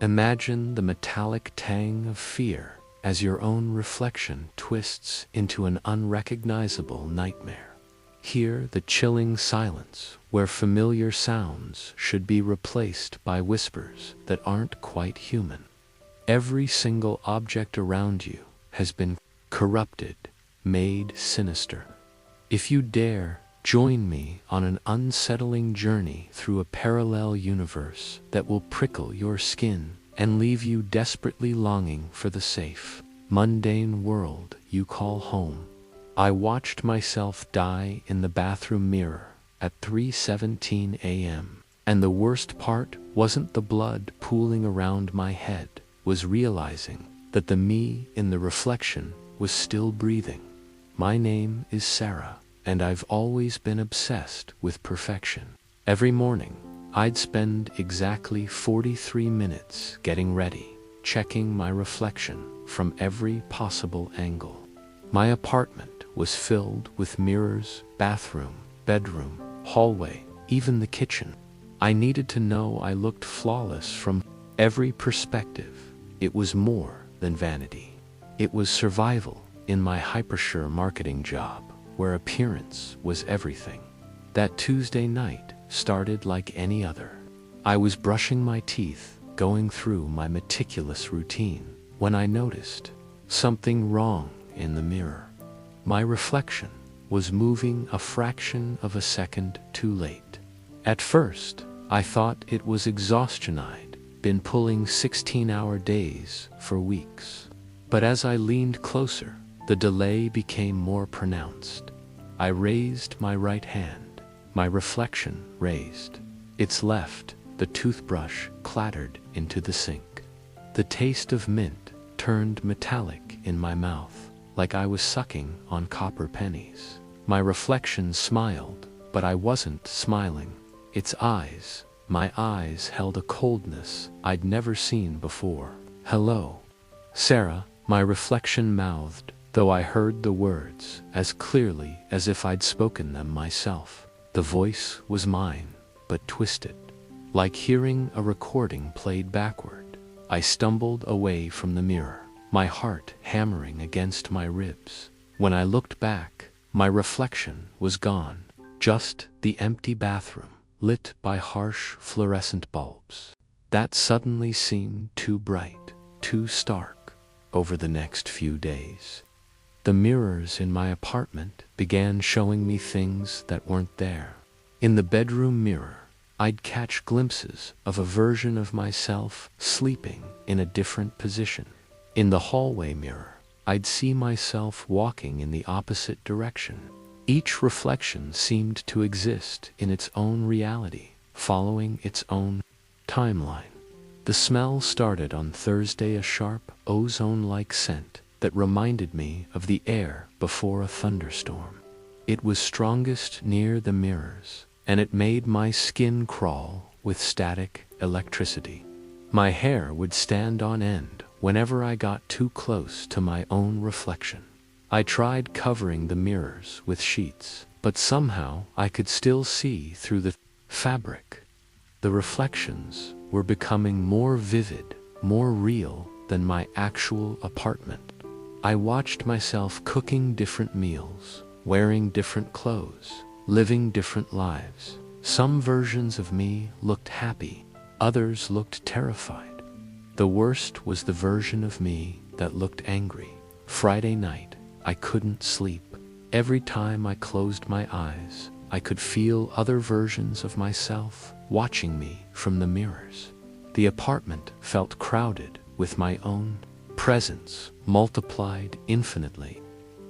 Imagine the metallic tang of fear as your own reflection twists into an unrecognizable nightmare. Hear the chilling silence where familiar sounds should be replaced by whispers that aren't quite human. Every single object around you has been corrupted, made sinister. If you dare, join me on an unsettling journey through a parallel universe that will prickle your skin and leave you desperately longing for the safe, mundane world you call home. I watched myself die in the bathroom mirror at 3:17 a.m. And the worst part wasn't the blood pooling around my head, was realizing that the me in the reflection was still breathing. My name is Sarah, and I've always been obsessed with perfection. Every morning, I'd spend exactly 43 minutes getting ready, checking my reflection from every possible angle. My apartment was filled with mirrors, bathroom, bedroom, hallway, even the kitchen. I needed to know I looked flawless from every perspective. It was more than vanity. It was survival in my hypersure marketing job, where appearance was everything. That Tuesday night started like any other. I was brushing my teeth, going through my meticulous routine, when I noticed something wrong in the mirror. My reflection was moving a fraction of a second too late. At first, I thought it was exhaustion. I'd been pulling 16-hour days for weeks. But as I leaned closer, the delay became more pronounced. I raised my right hand. My reflection raised its left. The toothbrush clattered into the sink. The taste of mint turned metallic in my mouth, like I was sucking on copper pennies. My reflection smiled, but I wasn't smiling. Its eyes, my eyes held a coldness I'd never seen before. "Hello, Sarah," my reflection mouthed, though I heard the words as clearly as if I'd spoken them myself. The voice was mine, but twisted, like hearing a recording played backward. I stumbled away from the mirror, my heart hammering against my ribs. When I looked back, my reflection was gone, just the empty bathroom, lit by harsh fluorescent bulbs. That suddenly seemed too bright, too stark. Over the next few days, the mirrors in my apartment began showing me things that weren't there. In the bedroom mirror, I'd catch glimpses of a version of myself sleeping in a different position. In the hallway mirror, I'd see myself walking in the opposite direction. Each reflection seemed to exist in its own reality, following its own timeline. The smell started on Thursday, a sharp, ozone-like scent that reminded me of the air before a thunderstorm. It was strongest near the mirrors, and it made my skin crawl with static electricity. My hair would stand on end whenever I got too close to my own reflection. I tried covering the mirrors with sheets, but somehow I could still see through the fabric. The reflections were becoming more vivid, more real than my actual apartment. I watched myself cooking different meals, wearing different clothes, living different lives. Some versions of me looked happy, others looked terrified. The worst was the version of me that looked angry. Friday night, I couldn't sleep. Every time I closed my eyes, I could feel other versions of myself watching me from the mirrors. The apartment felt crowded with my own presence multiplied infinitely.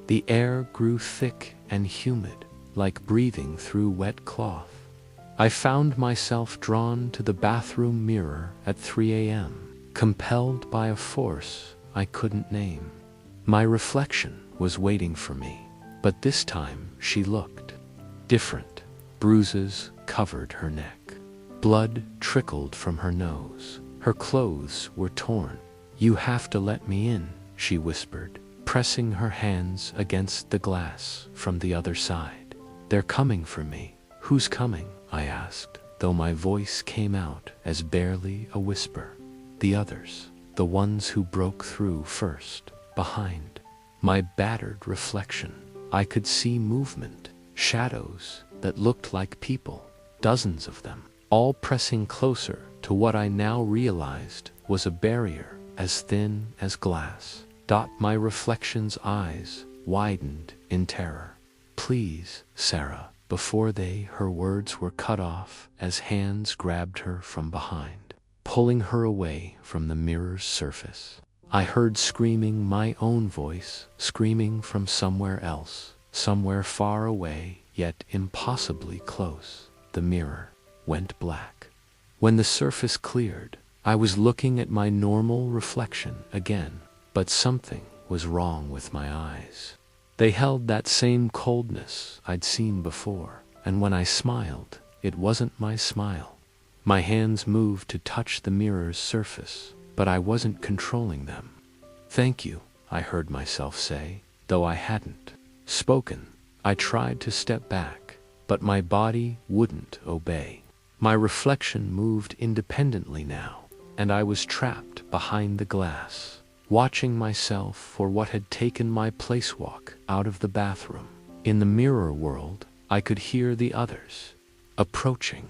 The air grew thick and humid, like breathing through wet cloth. I found myself drawn to the bathroom mirror at 3 a.m., compelled by a force I couldn't name. My reflection was waiting for me, but this time she looked different. Bruises covered her neck. Blood trickled from her nose. Her clothes were torn. "You have to let me in," she whispered, pressing her hands against the glass from the other side. "They're coming for me." "Who's coming?" I asked, though my voice came out as barely a whisper. the others, the ones who broke through first. Behind my battered reflection, I could see movement, shadows that looked like people, dozens of them, all pressing closer to what I now realized was a barrier as thin as glass. My reflection's eyes widened in terror. "Please, Sarah," her words were cut off as hands grabbed her from behind, pulling her away from the mirror's surface. I heard screaming, my own voice, screaming from somewhere else, somewhere far away, yet impossibly close. The mirror went black. When the surface cleared, I was looking at my normal reflection again, but something was wrong with my eyes. They held that same coldness I'd seen before, and when I smiled, it wasn't my smile. My hands moved to touch the mirror's surface, but I wasn't controlling them. "Thank you," I heard myself say, though I hadn't spoken. I tried to step back, but my body wouldn't obey. My reflection moved independently now, and I was trapped behind the glass, watching myself for what had taken my placewalk out of the bathroom. In the mirror world, I could hear the others approaching,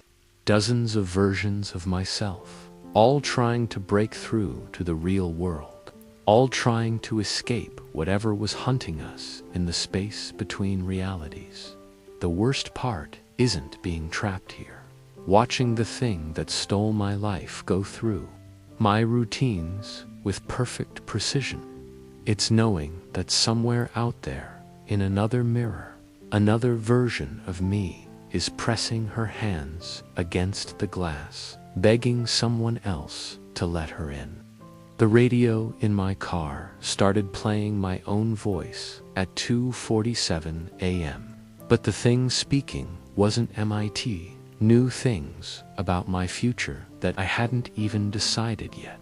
dozens of versions of myself, all trying to break through to the real world, all trying to escape whatever was hunting us in the space between realities. The worst part isn't being trapped here, watching the thing that stole my life go through my routines with perfect precision. It's knowing that somewhere out there, in another mirror, another version of me is pressing her hands against the glass, begging someone else to let her in. The radio in my car started playing my own voice at 2:47 a.m. But the thing speaking wasn't MIT, new things about my future that I hadn't even decided yet.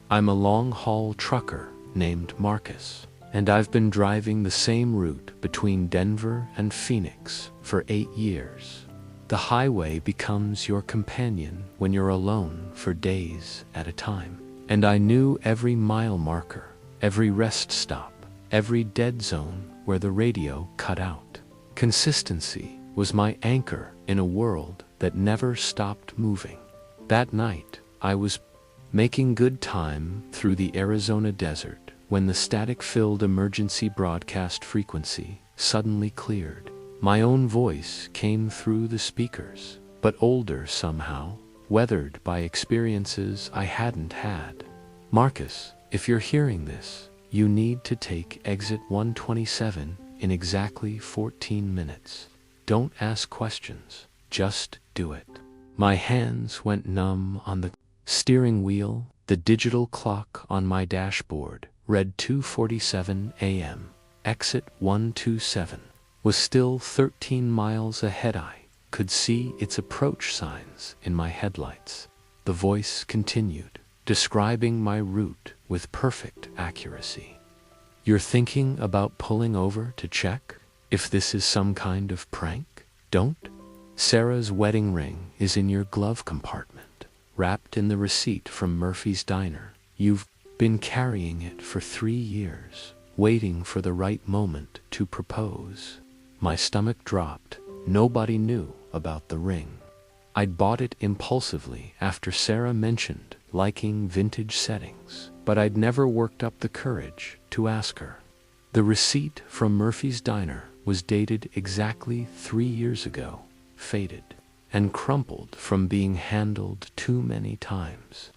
I'm a long-haul trucker named Marcus, and I've been driving the same route between Denver and Phoenix for 8 years. The highway becomes your companion when you're alone for days at a time. And I knew every mile marker, every rest stop, every dead zone where the radio cut out. Consistency was my anchor in a world that never stopped moving. That night, I was making good time through the Arizona desert when the static-filled emergency broadcast frequency suddenly cleared. My own voice came through the speakers, but older somehow, weathered by experiences I hadn't had. "Marcus, if you're hearing this, you need to take exit 127 in exactly 14 minutes. Don't ask questions, just do it." My hands went numb on the steering wheel. The digital clock on my dashboard read 2:47 a.m. Exit 127 was still 13 miles ahead. I could see its approach signs in my headlights. The voice continued, describing my route with perfect accuracy. "You're thinking about pulling over to check if this is some kind of prank? Don't. Sarah's wedding ring is in your glove compartment, wrapped in the receipt from Murphy's Diner. You've been carrying it for 3 years, waiting for the right moment to propose." My stomach dropped. Nobody knew about the ring. I'd bought it impulsively after Sarah mentioned liking vintage settings, but I'd never worked up the courage to ask her. The receipt from Murphy's Diner was dated exactly 3 years ago, faded, and crumpled from being handled too many times.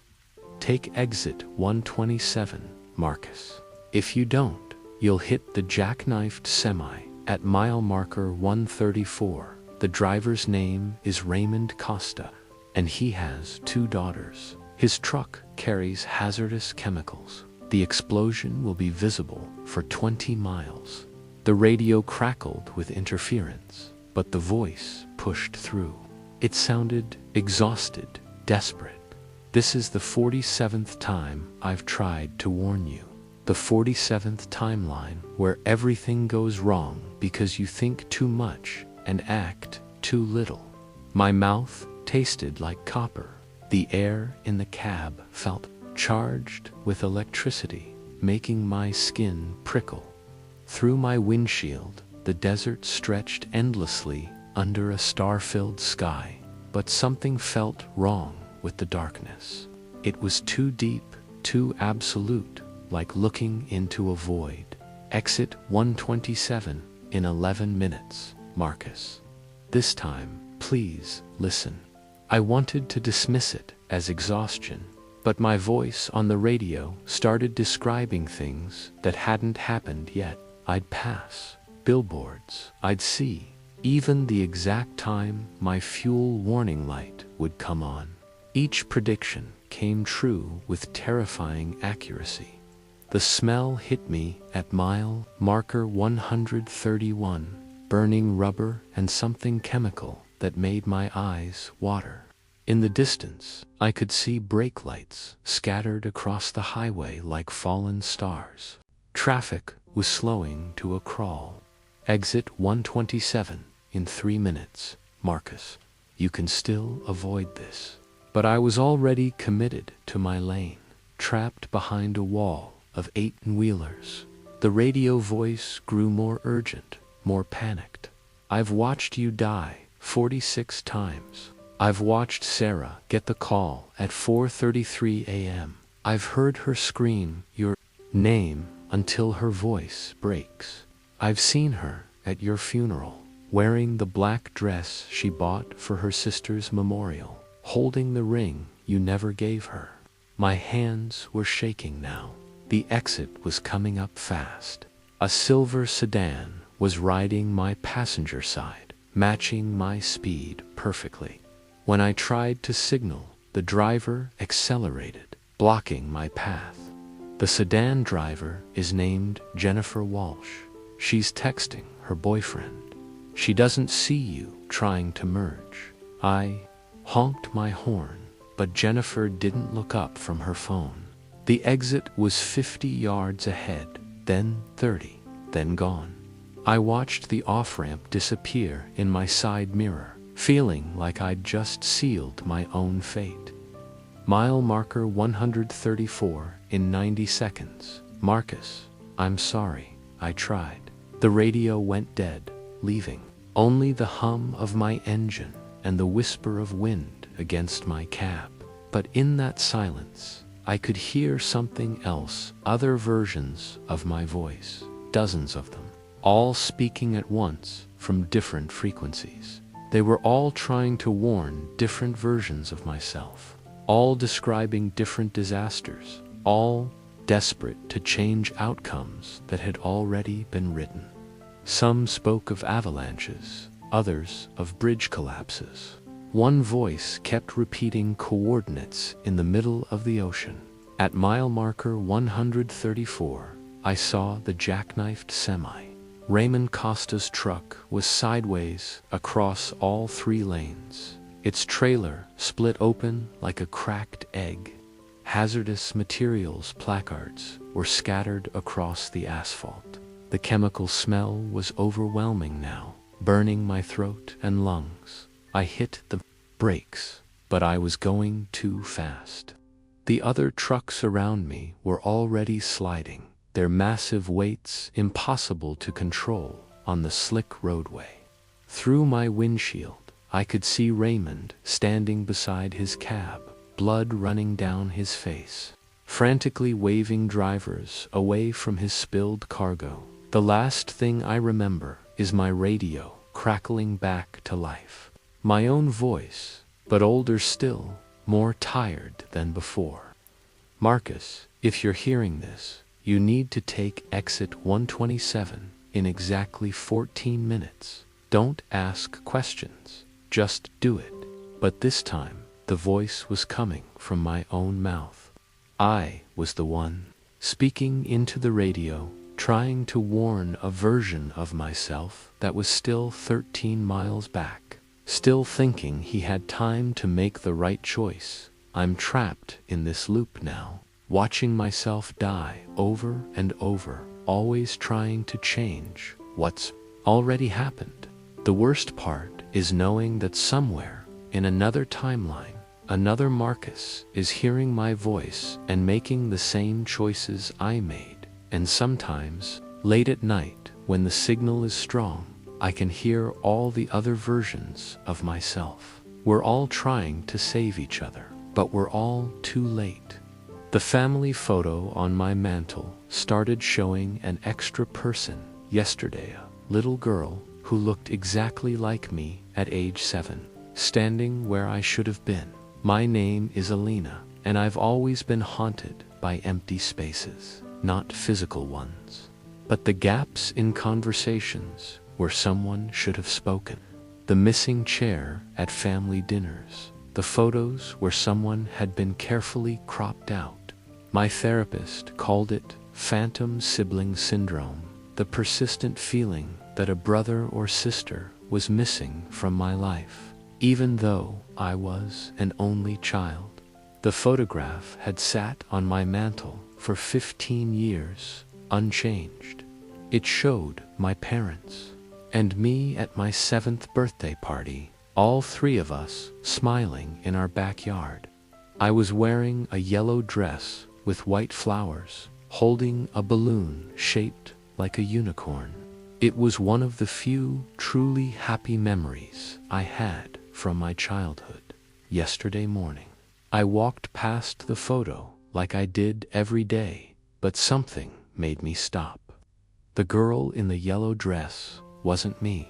"Take exit 127, Marcus. If you don't, you'll hit the jackknifed semi at mile marker 134. The driver's name is Raymond Costa, and he has 2 daughters. His truck carries hazardous chemicals. The explosion will be visible for 20 miles. The radio crackled with interference, but the voice pushed through. It sounded exhausted, desperate. "This is the 47th time I've tried to warn you. The 47th timeline where everything goes wrong because you think too much and act too little." My mouth tasted like copper. The air in the cab felt charged with electricity, making my skin prickle. Through my windshield, the desert stretched endlessly under a star-filled sky, but something felt wrong with the darkness. It was too deep, too absolute, like looking into a void. Exit 127 in 11 minutes, Marcus. This time, please listen. I wanted to dismiss it as exhaustion, but my voice on the radio started describing things that hadn't happened yet. I'd pass billboards, I'd see even the exact time my fuel warning light would come on. Each prediction came true with terrifying accuracy. The smell hit me at mile marker 131, burning rubber and something chemical that made my eyes water. In the distance, I could see brake lights scattered across the highway like fallen stars. Traffic was slowing to a crawl. Exit 127 in 3 minutes, Marcus. You can still avoid this. But I was already committed to my lane, trapped behind a wall of 18-wheelers. The radio voice grew more urgent, more panicked. I've watched you die 46 times. I've watched Sarah get the call at 4:33 a.m. I've heard her scream your name until her voice breaks. I've seen her at your funeral, wearing the black dress she bought for her sister's memorial, holding the ring you never gave her. My hands were shaking now. The exit was coming up fast. A silver sedan was riding my passenger side, matching my speed perfectly. When I tried to signal, the driver accelerated, blocking my path. The sedan driver is named Jennifer Walsh. She's texting her boyfriend. She doesn't see you trying to merge. I honked my horn, but Jennifer didn't look up from her phone. The exit was 50 yards ahead, then 30, then gone. I watched the off-ramp disappear in my side mirror, feeling like I'd just sealed my own fate. Mile marker 134 in 90 seconds. Marcus, I'm sorry, I tried. The radio went dead, leaving only the hum of my engine and the whisper of wind against my cab. But in that silence, I could hear something else, other versions of my voice, dozens of them, all speaking at once from different frequencies. They were all trying to warn different versions of myself, all describing different disasters, all desperate to change outcomes that had already been written. Some spoke of avalanches, others of bridge collapses. One voice kept repeating coordinates in the middle of the ocean. At mile marker 134, I saw the jackknifed semi. Raymond Costa's truck was sideways across all 3 lanes. Its trailer split open like a cracked egg. Hazardous materials placards were scattered across the asphalt. The chemical smell was overwhelming now, burning my throat and lungs. I hit the brakes, but I was going too fast. The other trucks around me were already sliding, their massive weights impossible to control on the slick roadway. Through my windshield, I could see Raymond standing beside his cab, blood running down his face, frantically waving drivers away from his spilled cargo. The last thing I remember is my radio crackling back to life. My own voice, but older still, more tired than before. Marcus, if you're hearing this, you need to take exit 127 in exactly 14 minutes. Don't ask questions, just do it. But this time, the voice was coming from my own mouth. I was the one speaking into the radio, trying to warn a version of myself that was still 13 miles back, still thinking he had time to make the right choice. I'm trapped in this loop now, watching myself die over and over, always trying to change what's already happened. The worst part is knowing that somewhere in another timeline, Another Marcus is hearing my voice and making the same choices I made. And sometimes, late at night, when the signal is strong, I can hear all the other versions of myself. We're all trying to save each other, but we're all too late. The family photo on my mantle started showing an extra person yesterday, a little girl who looked exactly like me at age 7, standing where I should have been. My name is Alina, and I've always been haunted by empty spaces, not physical ones, but the gaps in conversations where someone should have spoken. The missing chair at family dinners, the photos where someone had been carefully cropped out. My therapist called it phantom sibling syndrome, the persistent feeling that a brother or sister was missing from my life, even though I was an only child. The photograph had sat on my mantle for 15 years, unchanged. It showed my parents and me at my 7th birthday party, all 3 of us smiling in our backyard. I was wearing a yellow dress with white flowers, holding a balloon shaped like a unicorn. It was one of the few truly happy memories I had from my childhood. Yesterday morning, I walked past the photo like I did every day, but something made me stop. The girl in the yellow dress wasn't me.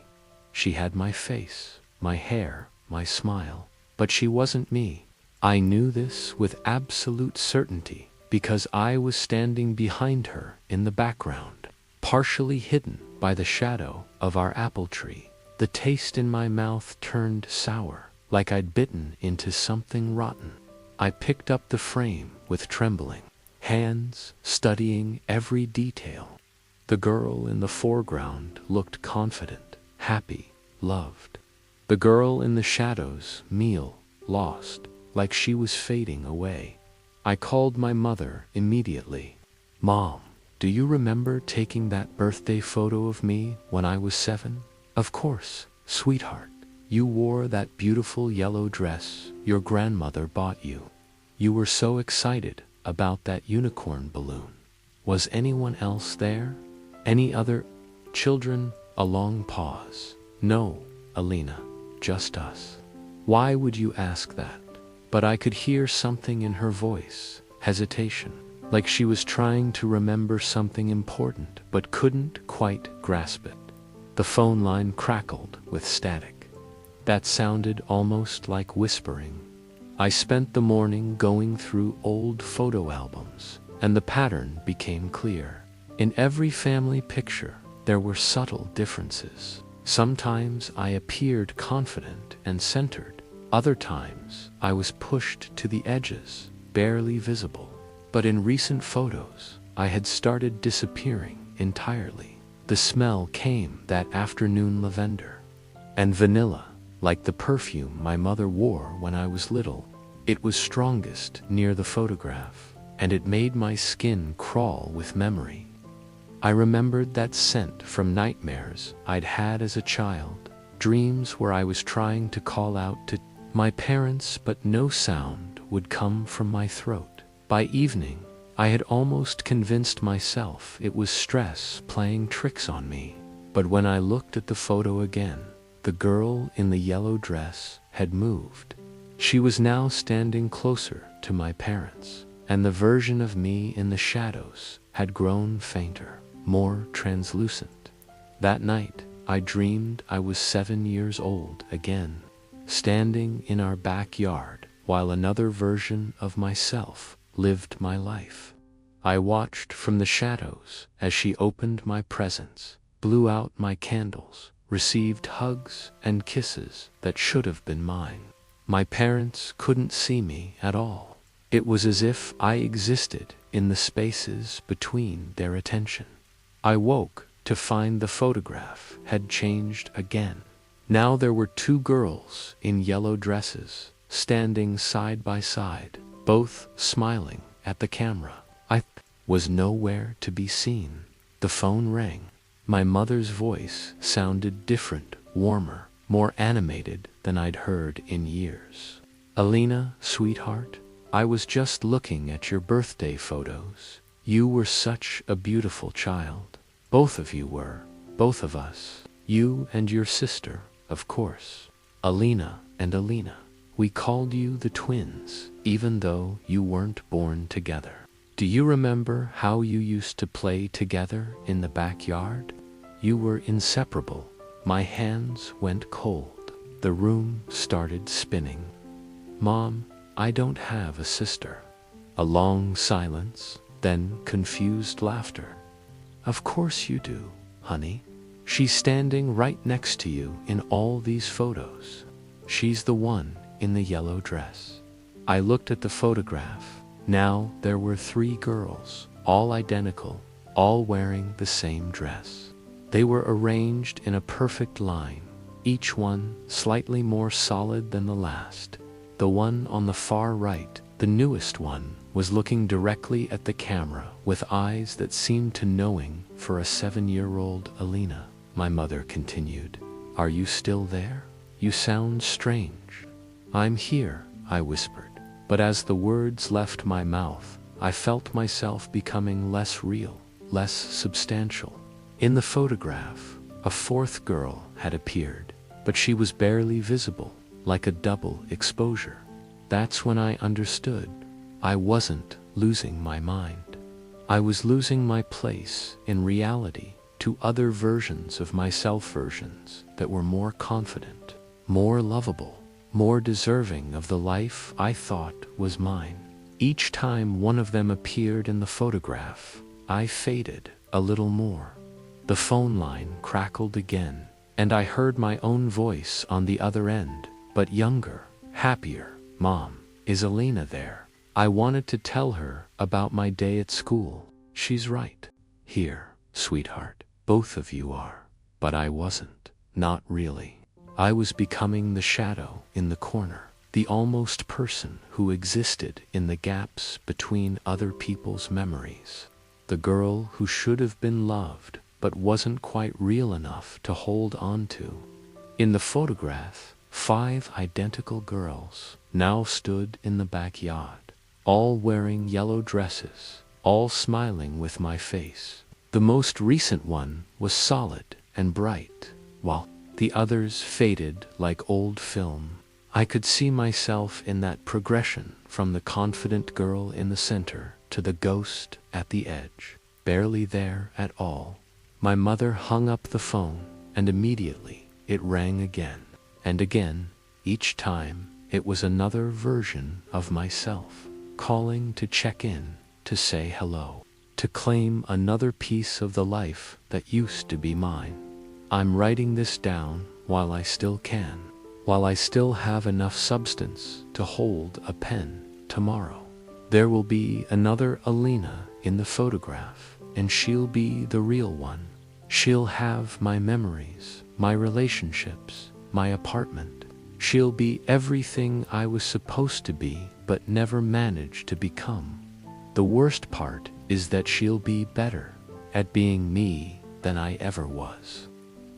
She had my face, my hair, my smile, but she wasn't me. I knew this with absolute certainty because I was standing behind her in the background, partially hidden by the shadow of our apple tree. The taste in my mouth turned sour, like I'd bitten into something rotten. I picked up the frame with trembling hands, studying every detail. The girl in the foreground looked confident, happy, loved. The girl in the shadows, Meal, lost, like she was fading away. I called my mother immediately. "Mom, do you remember taking that birthday photo of me when I was 7? "Of course, sweetheart. You wore that beautiful yellow dress your grandmother bought you. You were so excited about that unicorn balloon. Was anyone else there? Any other children?" A long pause. "No, Alina, just us." Why would you ask that? But I could hear something in her voice, hesitation, like she was trying to remember something important but couldn't quite grasp it. The phone line crackled with static. That sounded almost like whispering. I spent the morning going through old photo albums, and the pattern became clear. In every family picture, there were subtle differences. Sometimes I appeared confident and centered. Other times, I was pushed to the edges, barely visible. But in recent photos, I had started disappearing entirely. The smell came that afternoon, lavender and vanilla, like the perfume my mother wore when I was little. It was strongest near the photograph, and it made my skin crawl with memory. I remembered that scent from nightmares I'd had as a child, dreams where I was trying to call out to my parents but no sound would come from my throat. By evening, I had almost convinced myself it was stress playing tricks on me. But when I looked at the photo again, the girl in the yellow dress had moved. She was now standing closer to my parents, and the version of me in the shadows had grown fainter, more translucent. That night, I dreamed I was 7 years old again, standing in our backyard while another version of myself lived my life. I watched from the shadows as she opened my presents, blew out my candles, received hugs and kisses that should have been mine. My parents couldn't see me at all. It was as if I existed in the spaces between their attention. I woke to find the photograph had changed again. Now there were 2 girls in yellow dresses, standing side by side, both smiling at the camera. I was nowhere to be seen. The phone rang. My mother's voice sounded different, warmer, more animated than I'd heard in years. Alina, sweetheart, I was just looking at your birthday photos. You were such a beautiful child. Both of you were. Both of us. You and your sister, of course. Alina and Alina. We called you the twins, even though you weren't born together. Do you remember how you used to play together in the backyard? You were inseparable. My hands went cold. The room started spinning. Mom, I don't have a sister. A long silence, then confused laughter. Of course you do, honey. She's standing right next to you in all these photos. She's the one in the yellow dress. I looked at the photograph. Now there were 3 girls, all identical, all wearing the same dress. They were arranged in a perfect line, each one slightly more solid than the last. The one on the far right, the newest one, was looking directly at the camera with eyes that seemed to knowing for a 7-year-old Alina. My mother continued, "Are you still there? You sound strange." "I'm here," I whispered. But as the words left my mouth, I felt myself becoming less real, less substantial. In the photograph, a 4th girl had appeared, but she was barely visible, like a double exposure. That's when I understood. I wasn't losing my mind. I was losing my place in reality to other versions of myself, versions that were more confident, more lovable, more deserving of the life I thought was mine. Each time one of them appeared in the photograph, I faded a little more. The phone line crackled again, and I heard my own voice on the other end, but younger, happier. "Mom, is Alina there? I wanted to tell her about my day at school." "She's right here, sweetheart. Both of you are." But I wasn't. Not really. I was becoming the shadow in the corner, the almost person who existed in the gaps between other people's memories. The girl who should have been loved, but wasn't quite real enough to hold on to. In the photograph, 5 identical girls now stood in the backyard, all wearing yellow dresses, all smiling with my face. The most recent one was solid and bright, while the others faded like old film. I could see myself in that progression from the confident girl in the center to the ghost at the edge, barely there at all. My mother hung up the phone, and immediately it rang again and again. Each time it was another version of myself, calling to check in, to say hello, to claim another piece of the life that used to be mine. I'm writing this down while I still can, while I still have enough substance to hold a pen. Tomorrow, there will be another Alina in the photograph, and she'll be the real one. She'll have my memories, my relationships, my apartment. She'll be everything I was supposed to be, but never managed to become. The worst part is that she'll be better at being me than I ever was.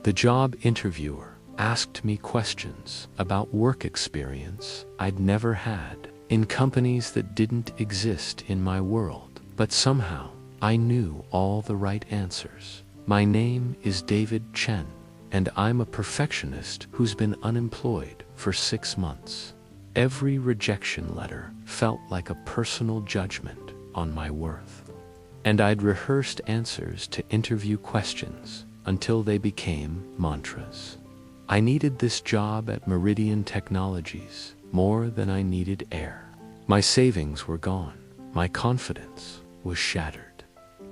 The job interviewer asked me questions about work experience I'd never had in companies that didn't exist in my world, but somehow I knew all the right answers. My name is David Chen, and I'm a perfectionist who's been unemployed for 6 months. Every rejection letter felt like a personal judgment on my worth. And I'd rehearsed answers to interview questions until they became mantras. I needed this job at Meridian Technologies more than I needed air. My savings were gone. My confidence was shattered.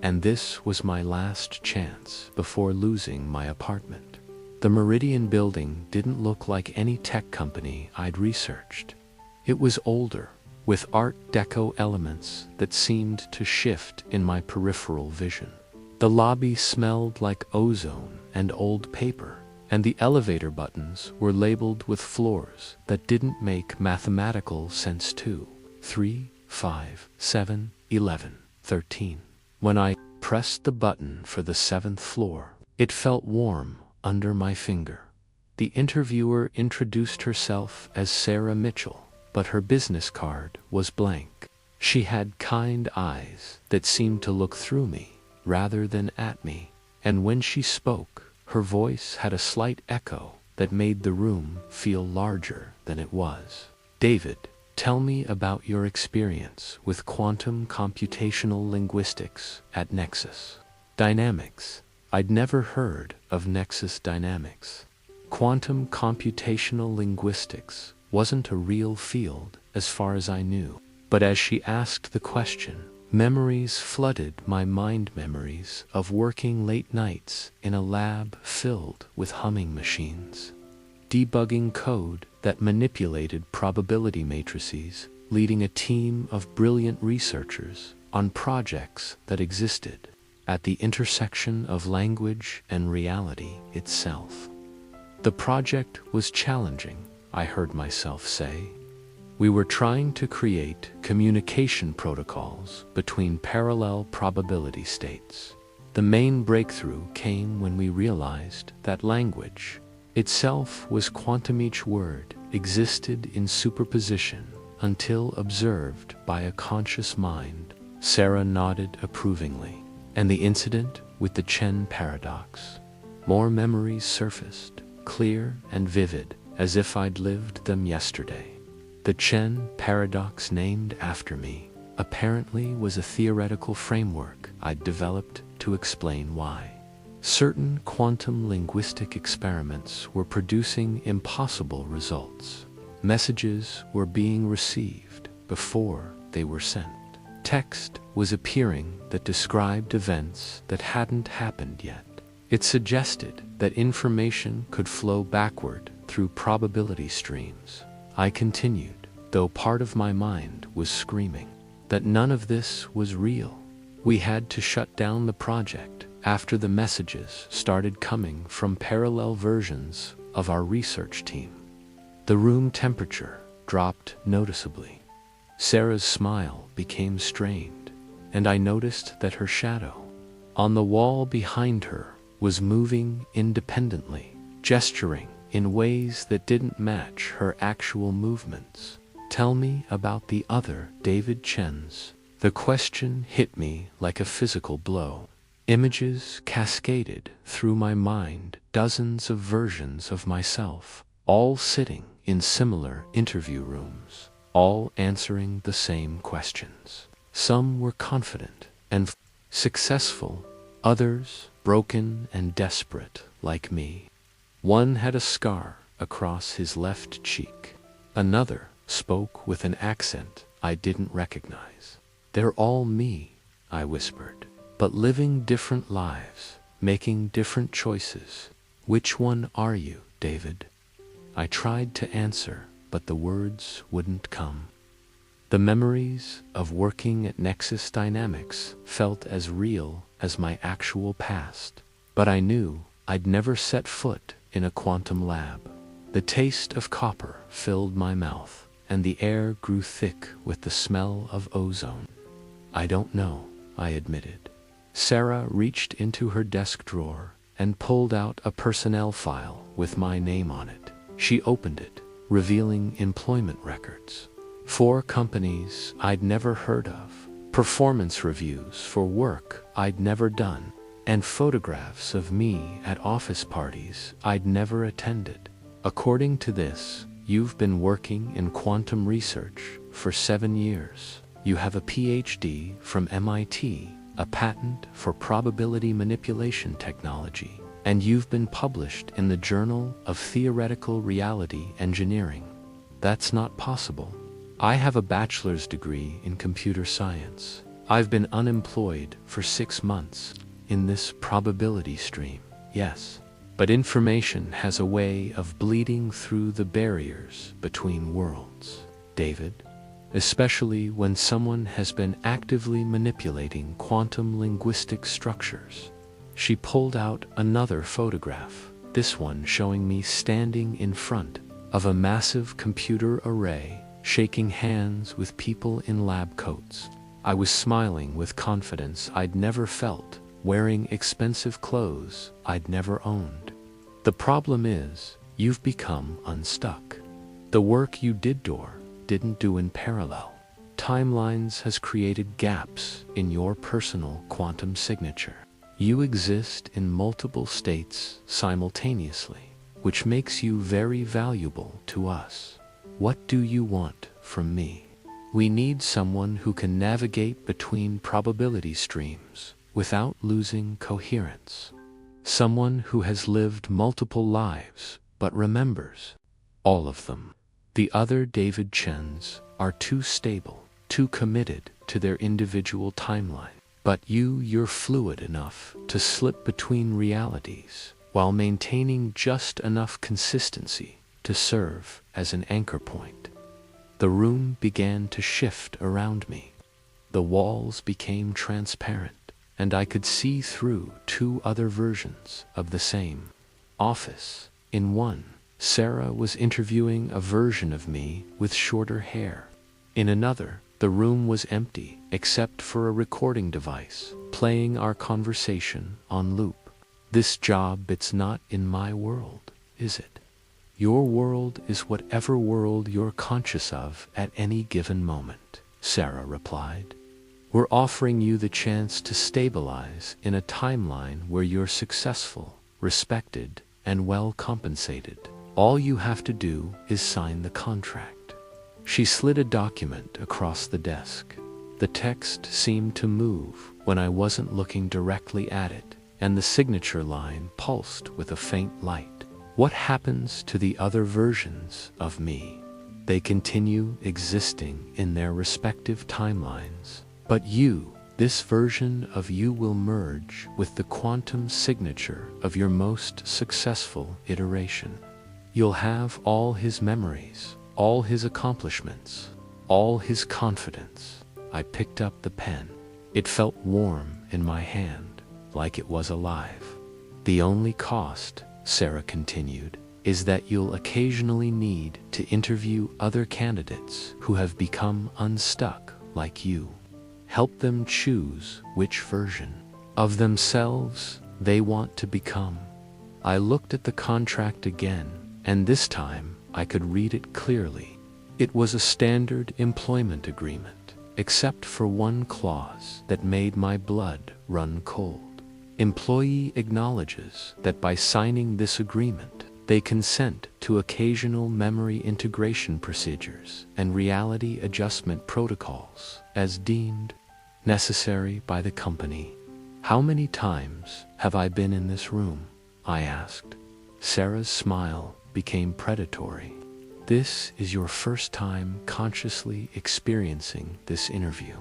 And this was my last chance before losing my apartment. The Meridian building didn't look like any tech company I'd researched. It was older, with Art Deco elements that seemed to shift in my peripheral vision. The lobby smelled like ozone and old paper, and the elevator buttons were labeled with floors that didn't make mathematical sense too. 3, 5, 7, 11, 13. When I pressed the button for the 7th floor, it felt warm under my finger. The interviewer introduced herself as Sarah Mitchell, but her business card was blank. She had kind eyes that seemed to look through me rather than at me, and when she spoke, her voice had a slight echo that made the room feel larger than it was. David, tell me about your experience with quantum computational linguistics at Nexus Dynamics. I'd never heard of Nexus Dynamics. Quantum computational linguistics wasn't a real field as far as I knew. But as she asked the question, memories flooded my mind, memories of working late nights in a lab filled with humming machines, debugging code that manipulated probability matrices, leading a team of brilliant researchers on projects that existed at the intersection of language and reality itself. The project was challenging, I heard myself say. We were trying to create communication protocols between parallel probability states. The main breakthrough came when we realized that language itself was quantum. Each word existed in superposition until observed by a conscious mind. Sarah nodded approvingly. And the incident with the Chen paradox. More memories surfaced, clear and vivid, as if I'd lived them yesterday. The Chen paradox, named after me, apparently was a theoretical framework I'd developed to explain why certain quantum linguistic experiments were producing impossible results. Messages were being received before they were sent. Text was appearing that described events that hadn't happened yet. It suggested that information could flow backward through probability streams. I continued, though part of my mind was screaming that none of this was real. We had to shut down the project after the messages started coming from parallel versions of our research team. The room temperature dropped noticeably. Sarah's smile became strained, and I noticed that her shadow on the wall behind her was moving independently, gesturing in ways that didn't match her actual movements. Tell me about the other David Chens. The question hit me like a physical blow. Images cascaded through my mind, dozens of versions of myself, all sitting in similar interview rooms, all answering the same questions. Some were confident and successful, others broken and desperate like me. One had a scar across his left cheek. Another spoke with an accent I didn't recognize. They're all me, I whispered, but living different lives, making different choices. Which one are you, David? I tried to answer, but the words wouldn't come. The memories of working at Nexus Dynamics felt as real as my actual past, but I knew I'd never set foot in a quantum lab. The taste of copper filled my mouth, and the air grew thick with the smell of ozone. I don't know, I admitted. Sarah reached into her desk drawer and pulled out a personnel file with my name on it. She opened it, revealing employment records. 4 companies I'd never heard of, performance reviews for work I'd never done, and photographs of me at office parties I'd never attended. According to this, you've been working in quantum research for 7 years. You have a PhD from MIT, a patent for probability manipulation technology, and you've been published in the Journal of Theoretical Reality Engineering. That's not possible. I have a bachelor's degree in computer science. I've been unemployed for 6 months in this probability stream, yes. But information has a way of bleeding through the barriers between worlds, David. Especially when someone has been actively manipulating quantum linguistic structures. She pulled out another photograph, this one showing me standing in front of a massive computer array, shaking hands with people in lab coats. I was smiling with confidence I'd never felt, wearing expensive clothes I'd never owned. The problem is, you've become unstuck. The work you did, didn't do in parallel. Timelines has created gaps in your personal quantum signature. You exist in multiple states simultaneously, which makes you very valuable to us. What do you want from me? We need someone who can navigate between probability streams without losing coherence. Someone who has lived multiple lives but remembers all of them. The other David Chens are too stable, too committed to their individual timeline. But you're fluid enough to slip between realities while maintaining just enough consistency to serve as an anchor point. The room began to shift around me. The walls became transparent, and I could see through two other versions of the same office. In one, Sarah was interviewing a version of me with shorter hair. In another, the room was empty except for a recording device playing our conversation on loop. This job, it's not in my world, is it? Your world is whatever world you're conscious of at any given moment, Sarah replied. We're offering you the chance to stabilize in a timeline where you're successful, respected, and well compensated. All you have to do is sign the contract. She slid a document across the desk. The text seemed to move when I wasn't looking directly at it, and the signature line pulsed with a faint light. What happens to the other versions of me? They continue existing in their respective timelines. But you, this version of you, will merge with the quantum signature of your most successful iteration. You'll have all his memories, all his accomplishments, all his confidence. I picked up the pen. It felt warm in my hand, like it was alive. The only cost, Sarah continued, is that you'll occasionally need to interview other candidates who have become unstuck like you. Help them choose which version of themselves they want to become. I looked at the contract again, and this time I could read it clearly. It was a standard employment agreement, except for one clause that made my blood run cold. Employee acknowledges that by signing this agreement, they consent to occasional memory integration procedures and reality adjustment protocols as deemed necessary by the company. How many times have I been in this room? I asked. Sarah's smile became predatory. This is your first time consciously experiencing this interview.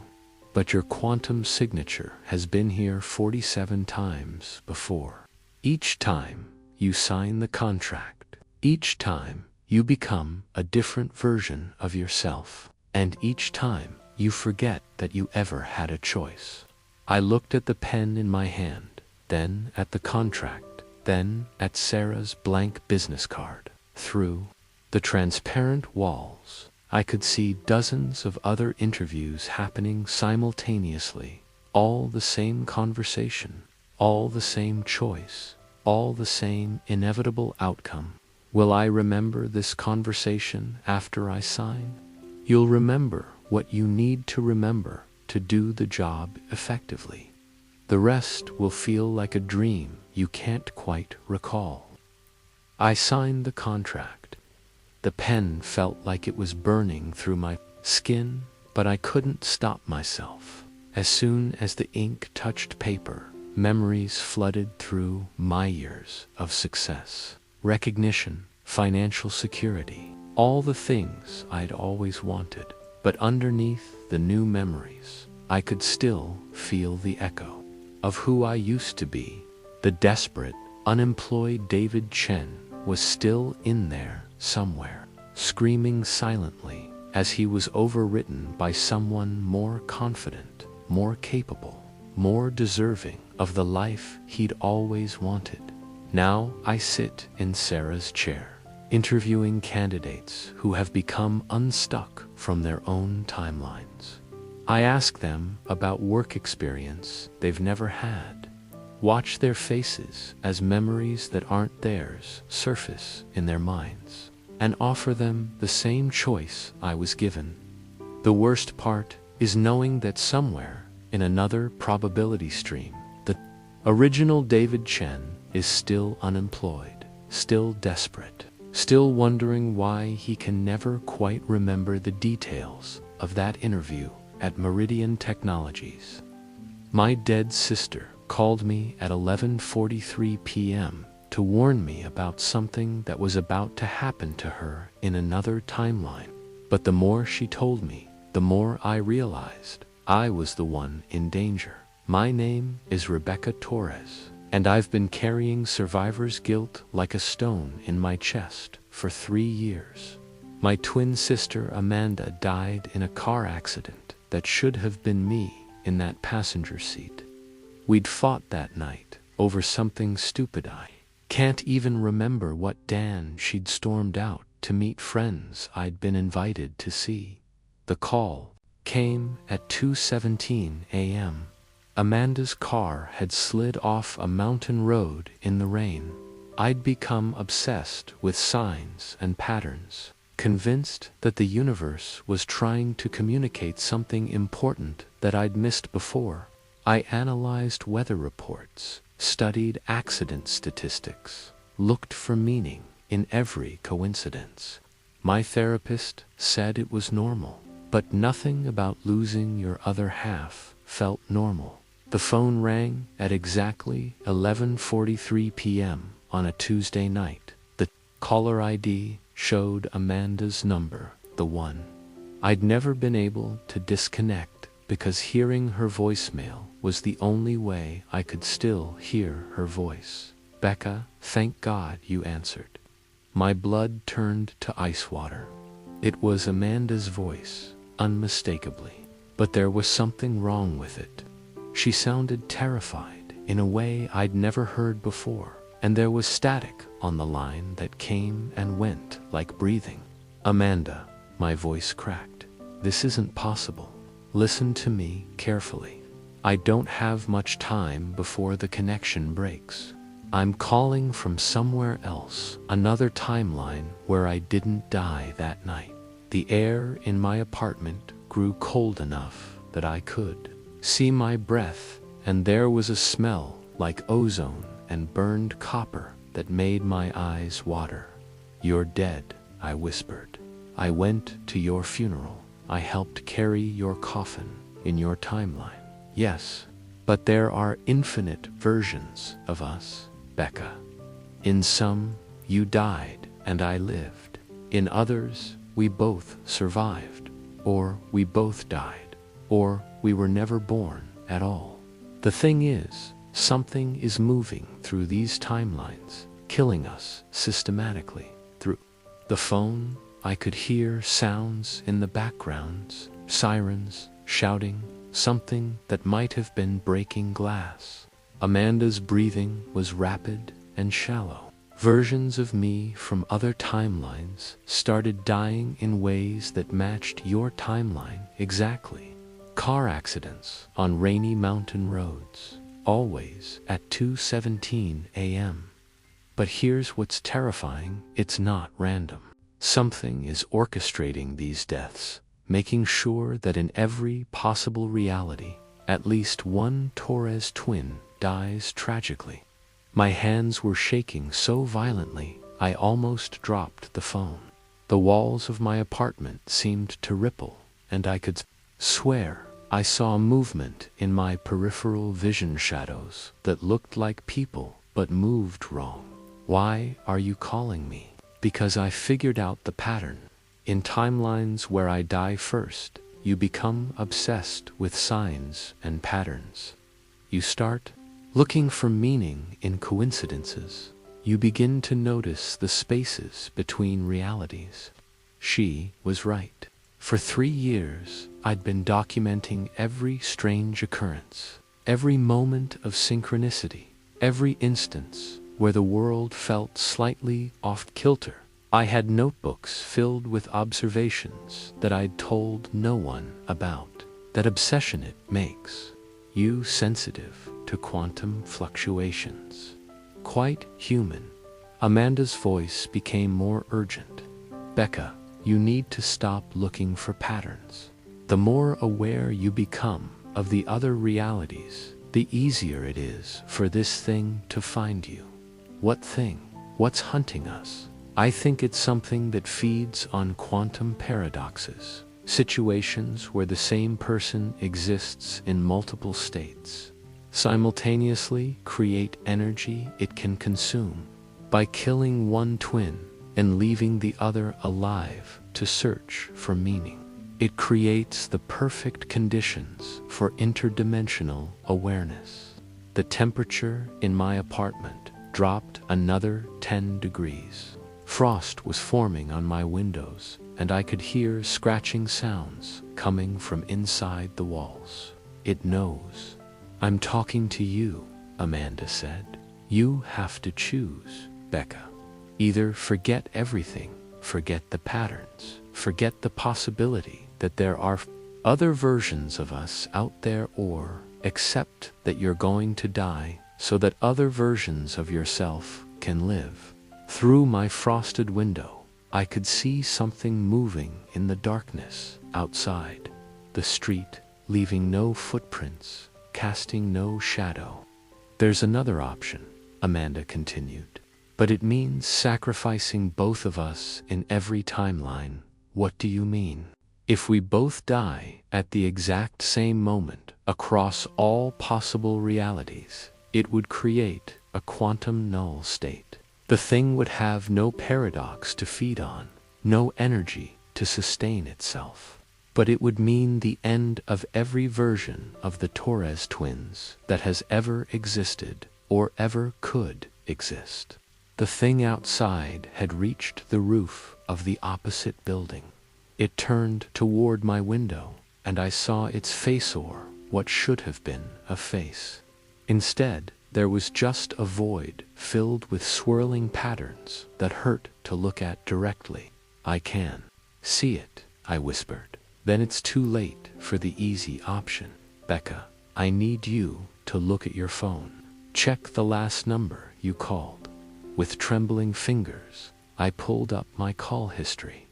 But your quantum signature has been here 47 times before. Each time you sign the contract, each time you become a different version of yourself, and each time you forget that you ever had a choice. I looked at the pen in my hand, then at the contract, then at Sarah's blank business card. Through the transparent walls, I could see dozens of other interviews happening simultaneously, all the same conversation, all the same choice, all the same inevitable outcome. Will I remember this conversation after I sign? You'll remember what you need to remember to do the job effectively. The rest will feel like a dream you can't quite recall. I signed the contract. The pen felt like it was burning through my skin, but I couldn't stop myself. As soon as the ink touched paper, memories flooded through my years of success, recognition, financial security, all the things I'd always wanted. But underneath the new memories, I could still feel the echo of who I used to be. The desperate, unemployed David Chen was still in there somewhere, screaming silently as he was overwritten by someone more confident, more capable, more deserving of the life he'd always wanted. Now I sit in Sarah's chair, interviewing candidates who have become unstuck from their own timelines. I ask them about work experience they've never had. Watch their faces as memories that aren't theirs surface in their minds. and offer them the same choice I was given. The worst part is knowing that somewhere in another probability stream, the original David Chen is still unemployed, still desperate, still wondering why he can never quite remember the details of that interview at Meridian Technologies. My dead sister called me at 11:43 p.m. to warn me about something that was about to happen to her in another timeline. But the more she told me, the more I realized I was the one in danger. My name is Rebecca Torres, and I've been carrying survivor's guilt like a stone in my chest for 3 years. My twin sister Amanda died in a car accident that should have been me in that passenger seat. We'd fought that night over something stupid. I can't even remember what Dan she'd stormed out to meet friends I'd been invited to see. The call came at 2:17 a.m. Amanda's car had slid off a mountain road in the rain. I'd become obsessed with signs and patterns, convinced that the universe was trying to communicate something important that I'd missed before. I analyzed weather reports, studied accident statistics, looked for meaning in every coincidence. My therapist said it was normal, but nothing about losing your other half felt normal. The phone rang at exactly 11:43 p.m. on a Tuesday night. The caller ID showed Amanda's number, the one. I'd never been able to disconnect because hearing her voicemail was the only way I could still hear her voice. "Becca, thank God you answered." My blood turned to ice water. It was Amanda's voice, unmistakably, but there was something wrong with it. She sounded terrified in a way I'd never heard before, and there was static on the line that came and went like breathing. "Amanda," my voice cracked. "This isn't possible. Listen to me carefully. I don't have much time before the connection breaks. I'm calling from somewhere else, another timeline where I didn't die that night." The air in my apartment grew cold enough that I could see my breath, and there was a smell like ozone and burned copper that made my eyes water. "You're dead," I whispered. "I went to your funeral. I helped carry your coffin in your timeline. Yes, but there are infinite versions of us, Becca. In some, you died and I lived. In others, we both survived, or we both died, or we were never born at all. The thing is, something is moving through these timelines, killing us systematically." Through the phone, I could hear sounds in the backgrounds, sirens, shouting, something that might have been breaking glass. Amanda's breathing was rapid and shallow. Versions of me from other timelines started dying in ways that matched your timeline exactly. Car accidents on rainy mountain roads, always at 2:17 a.m. But here's what's terrifying, it's not random. Something is orchestrating these deaths, making sure that in every possible reality, at least one Torres twin dies tragically. My hands were shaking so violently, I almost dropped the phone. The walls of my apartment seemed to ripple, and I could swear I saw movement in my peripheral vision shadows that looked like people but moved wrong. "Why are you calling me?" "Because I figured out the pattern. In timelines where I die first, you become obsessed with signs and patterns. You start looking for meaning in coincidences. You begin to notice the spaces between realities." She was right. For 3 years, I'd been documenting every strange occurrence, every moment of synchronicity, every instance where the world felt slightly off-kilter. I had notebooks filled with observations that I'd told no one about. That obsession it makes you sensitive to quantum fluctuations. Quite human. Amanda's voice became more urgent. Becca, you need to stop looking for patterns. The more aware you become of the other realities, the easier it is for this thing to find you. What thing? What's hunting us? I think it's something that feeds on quantum paradoxes, situations where the same person exists in multiple states, simultaneously create energy it can consume. By killing one twin and leaving the other alive to search for meaning, it creates the perfect conditions for interdimensional awareness. The temperature in my apartment dropped another 10 degrees. Frost was forming on my windows, and I could hear scratching sounds coming from inside the walls. It knows. I'm talking to you, Amanda said. You have to choose, Becca. Either forget everything, forget the patterns, forget the possibility that there are other versions of us out there, or accept that you're going to die so that other versions of yourself can live. Through my frosted window, I could see something moving in the darkness outside the street, leaving no footprints, casting no shadow. There's another option, Amanda continued, but it means sacrificing both of us in every timeline. What do you mean? If we both die at the exact same moment across all possible realities, it would create a quantum null state. The thing would have no paradox to feed on, no energy to sustain itself. But it would mean the end of every version of the Torres twins that has ever existed or ever could exist. The thing outside had reached the roof of the opposite building. It turned toward my window, and I saw its face, or what should have been a face. Instead, there was just a void filled with swirling patterns that hurt to look at directly. I can see it, I whispered. Then it's too late for the easy option. Becca, I need you to look at your phone. Check the last number you called. With trembling fingers, I pulled up my call history.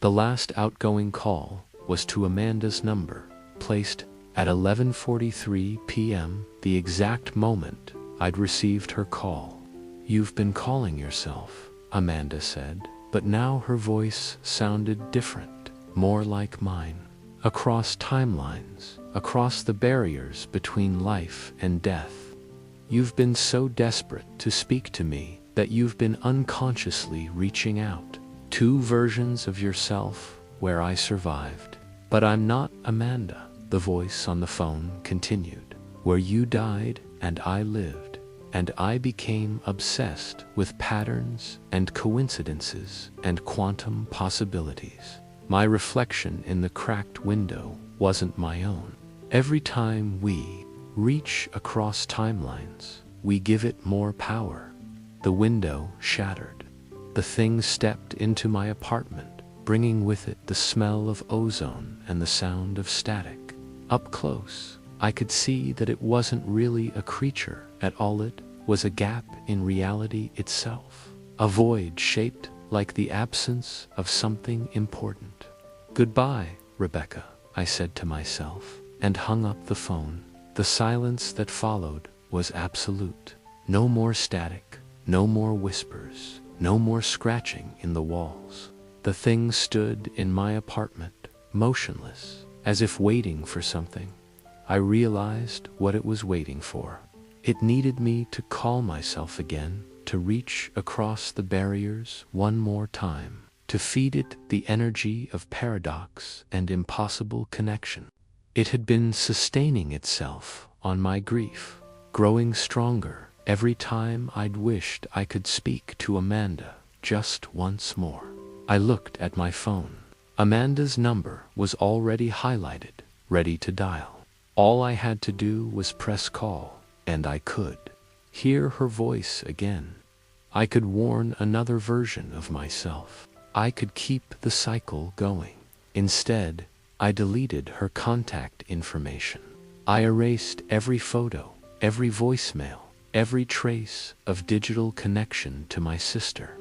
The last outgoing call was to Amanda's number, placed at 11:43 p.m., the exact moment I'd received her call. You've been calling yourself, Amanda said, but now her voice sounded different, more like mine. Across timelines, across the barriers between life and death. You've been so desperate to speak to me that you've been unconsciously reaching out. Two versions of yourself where I survived. But I'm not Amanda, the voice on the phone continued. Where you died and I lived, and I became obsessed with patterns and coincidences and quantum possibilities. My reflection in the cracked window wasn't my own. Every time we reach across timelines, we give it more power. The window shattered. The thing stepped into my apartment, bringing with it the smell of ozone and the sound of static. Up close, I could see that it wasn't really a creature at all. It was a gap in reality itself. A void shaped like the absence of something important. Goodbye, Rebecca, I said to myself, and hung up the phone. The silence that followed was absolute. No more static, no more whispers, no more scratching in the walls. The thing stood in my apartment, motionless, as if waiting for something. I realized what it was waiting for. It needed me to call myself again, to reach across the barriers one more time, to feed it the energy of paradox and impossible connection. It had been sustaining itself on my grief, growing stronger every time I'd wished I could speak to Amanda just once more. I looked at my phone. Amanda's number was already highlighted, ready to dial. All I had to do was press call, and I could hear her voice again. I could warn another version of myself. I could keep the cycle going. Instead, I deleted her contact information. I erased every photo, every voicemail, every trace of digital connection to my sister.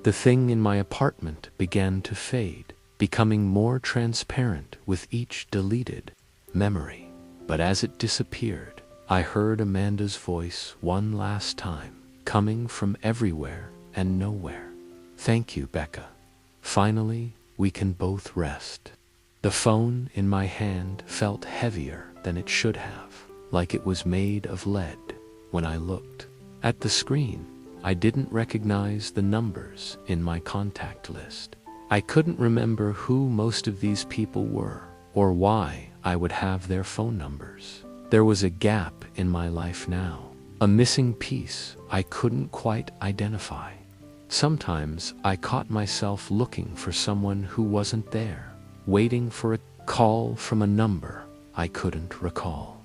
The thing in my apartment began to fade, becoming more transparent with each deleted memory. But as it disappeared, I heard Amanda's voice one last time, coming from everywhere and nowhere. "Thank you, Becca. Finally, we can both rest." The phone in my hand felt heavier than it should have, like it was made of lead. When I looked at the screen, I didn't recognize the numbers in my contact list. I couldn't remember who most of these people were, or why I would have their phone numbers. There was a gap in my life now, a missing piece I couldn't quite identify. Sometimes I caught myself looking for someone who wasn't there, waiting for a call from a number I couldn't recall.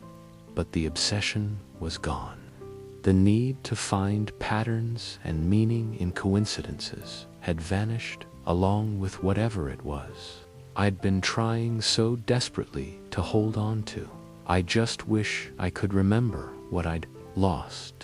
But the obsession was gone. The need to find patterns and meaning in coincidences had vanished along with whatever it was I'd been trying so desperately to hold on to. I just wish I could remember what I'd lost.